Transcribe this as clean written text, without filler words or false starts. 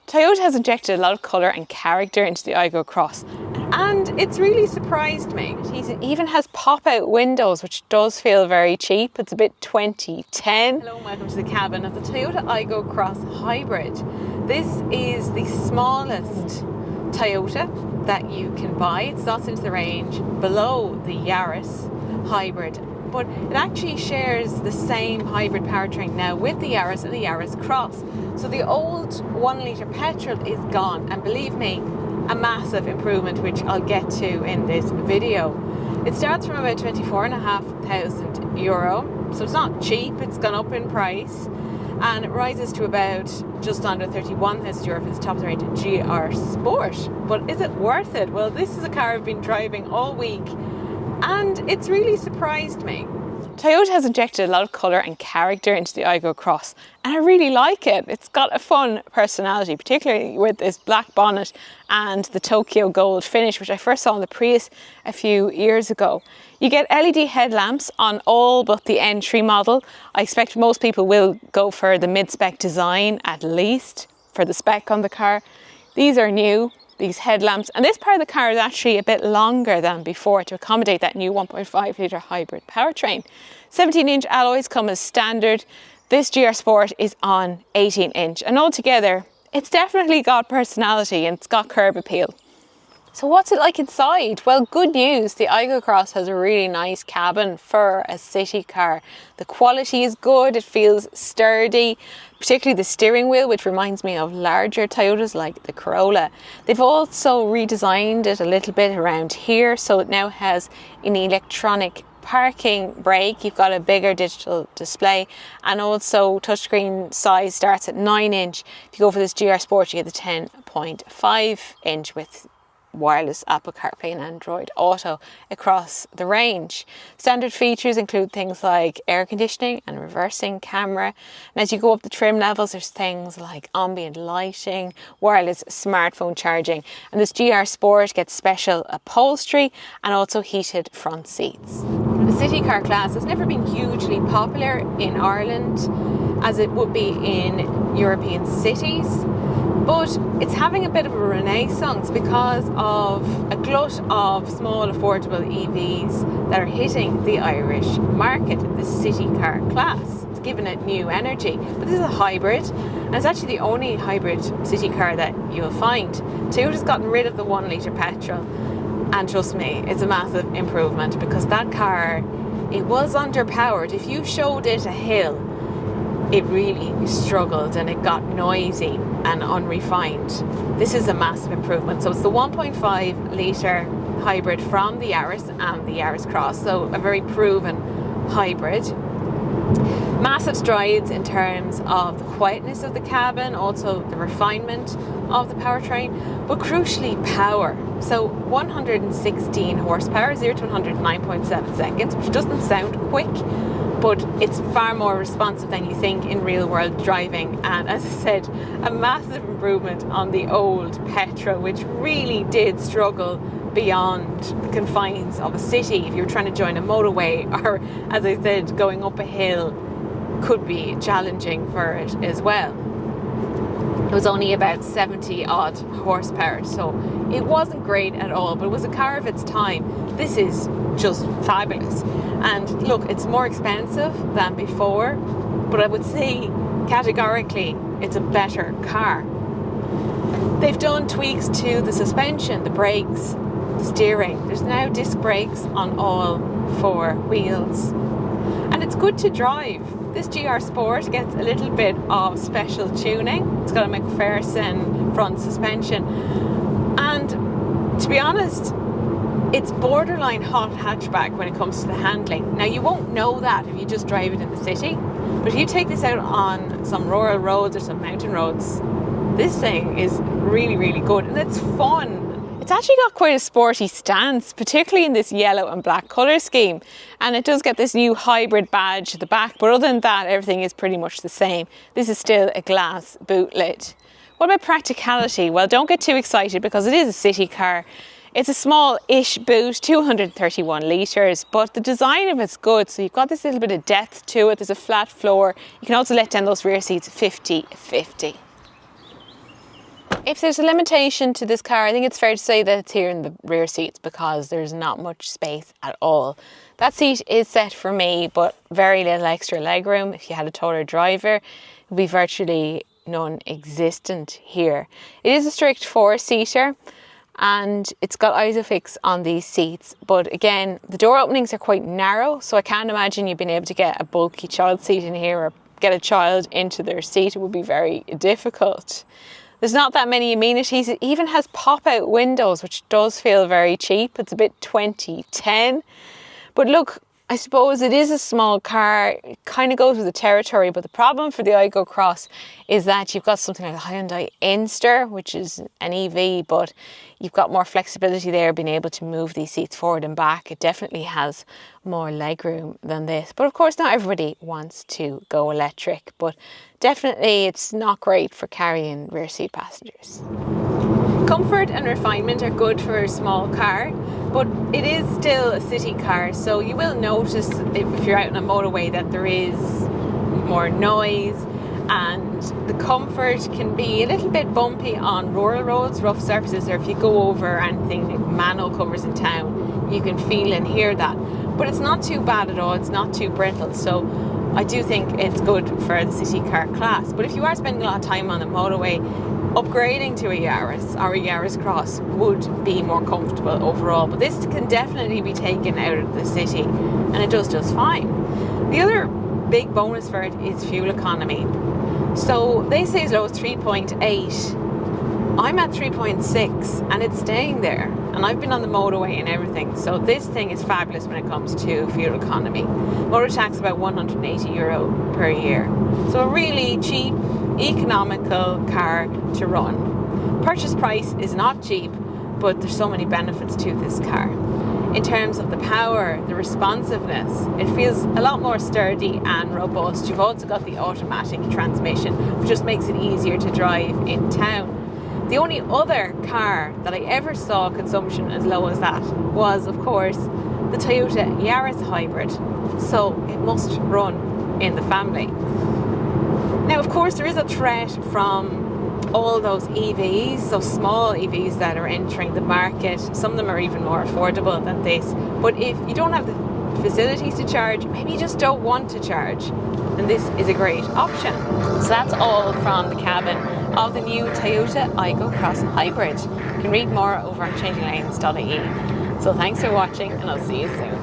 Toyota has injected a lot of colour and character into the Aygo Cross, and it's really surprised me. It even has pop-out windows, which does feel very cheap. It's a bit 2010. Hello and welcome to the cabin of the Toyota Aygo Cross Hybrid. This is the smallest Toyota that you can buy. It starts into the range below the Yaris Hybrid, but it actually shares the same hybrid powertrain now with the Yaris and the Yaris Cross. So the old 1 litre petrol is gone, and believe me, a massive improvement, which I'll get to in this video. It starts from about €24,500, so it's not cheap, it's gone up in price, and it rises to about just under €31,000 for the top of the range GR Sport. But is it worth it? Well, this is a car I've been driving all week, and it's really surprised me. Toyota has injected a lot of colour and character into the Aygo Cross, and I really like it. It's got a fun personality, particularly with this black bonnet and the Tokyo gold finish, which I first saw on the Prius a few years ago. You get LED headlamps on all but the entry model. I expect most people will go for the mid-spec design, at least for the spec on the car. These are new, these headlamps, and this part of the car is actually a bit longer than before to accommodate that new 1.5 litre hybrid powertrain. 17-inch alloys come as standard. This GR Sport is on 18-inch, and altogether it's definitely got personality and it's got curb appeal. So what's it like inside? Well, good news, the Aygo Cross has a really nice cabin for a city car. The quality is good, it feels sturdy, particularly the steering wheel, which reminds me of larger Toyotas like the Corolla. They've also redesigned it a little bit around here, so it now has an electronic parking brake. You've got a bigger digital display, and also touchscreen size starts at 9-inch. If you go for this GR Sport, you get the 10.5-inch with wireless Apple CarPlay and Android Auto across the range. Standard features include things like air conditioning and reversing camera. And as you go up the trim levels, there's things like ambient lighting, wireless smartphone charging. And this GR Sport gets special upholstery and also heated front seats. The city car class has never been hugely popular in Ireland as it would be in European cities, but it's having a bit of a renaissance because of a glut of small affordable EVs that are hitting the Irish market, the city car class. It's given it new energy. But this is a hybrid, and it's actually the only hybrid city car that you'll find. Toyota's gotten rid of the 1 litre petrol, and trust me, it's a massive improvement, because that car, it was underpowered. If you showed it a hill, it really struggled and it got noisy and unrefined. This is a massive improvement. So it's the 1.5 litre hybrid from the Yaris and the Yaris Cross, so a very proven hybrid. Massive strides in terms of the quietness of the cabin, also the refinement of the powertrain, but crucially power. So 116 horsepower, 0 to 100 in 9.7 seconds, which doesn't sound quick, but it's far more responsive than you think in real world driving. And as I said, a massive improvement on the old petrol, which really did struggle beyond the confines of a city. If you were trying to join a motorway, or as I said, going up a hill could be challenging for it as well. It was only about 70 odd horsepower, so it wasn't great at all, but it was a car of its time. This is just fabulous. And look, it's more expensive than before, but I would say categorically it's a better car. They've done tweaks to the suspension, the brakes, the steering. There's now disc brakes on all 4 wheels, and it's good to drive. This GR Sport gets a little bit of special tuning. It's got a McPherson front suspension, and to be honest, it's borderline hot hatchback when it comes to the handling. Now, you won't know that if you just drive it in the city, but if you take this out on some rural roads or some mountain roads, this thing is really, really good, and it's fun. It's actually got quite a sporty stance, particularly in this yellow and black colour scheme, and it does get this new hybrid badge at the back, but other than that, everything is pretty much the same. This is still a glass boot lid. What about practicality? Well, don't get too excited, because it is a city car. It's a small-ish boot, 231 litres, but the design of it's good. So you've got this little bit of depth to it. There's a flat floor. You can also let down those rear seats 50-50. If there's a limitation to this car, I think it's fair to say that it's here in the rear seats because there's not much space at all. That seat is set for me, but very little extra legroom. If you had a taller driver, it would be virtually non-existent here. It is a strict 4-seater and it's got Isofix on these seats, but again, the door openings are quite narrow, so I can't imagine you being able to get a bulky child seat in here or get a child into their seat. It would be very difficult. There's not that many amenities. It even has pop-out windows, which does feel very cheap. It's a bit 2010. But look, I suppose it is a small car. It kind of goes with the territory. But the problem for the Aygo Cross is that you've got something like a Hyundai Inster, which is an EV, but you've got more flexibility there, being able to move these seats forward and back. It definitely has more legroom than this. But of course, not everybody wants to go electric. But definitely it's not great for carrying rear seat passengers. Comfort and refinement are good for a small car, but it is still a city car, so you will notice if you're out on a motorway that there is more noise, and the comfort can be a little bit bumpy on rural roads, rough surfaces, or if you go over anything like manhole covers in town, you can feel and hear that. But it's not too bad at all, it's not too brittle, so I do think it's good for the city car class. But if you are spending a lot of time on the motorway, upgrading to a Yaris or a Yaris Cross would be more comfortable overall. But this can definitely be taken out of the city and it does just fine. The other big bonus for it is fuel economy. So they say as low as 3.8. I'm at 3.6 and it's staying there, and I've been on the motorway and everything, so this thing is fabulous when it comes to fuel economy. Motor tax about €180 per year, so a really cheap, economical car to run. Purchase price is not cheap, but there's so many benefits to this car. In terms of the power, the responsiveness, it feels a lot more sturdy and robust. You've also got the automatic transmission, which just makes it easier to drive in town. The only other car that I ever saw consumption as low as that was, of course, the Toyota Yaris Hybrid. So it must run in the family. Now, of course, there is a threat from all those EVs, so small EVs that are entering the market. Some of them are even more affordable than this. But if you don't have the facilities to charge, maybe you just don't want to charge, then this is a great option. So that's all from the cabin of the new Toyota Aygo X Hybrid. You can read more over on changinglanes.ie. So thanks for watching, and I'll see you soon.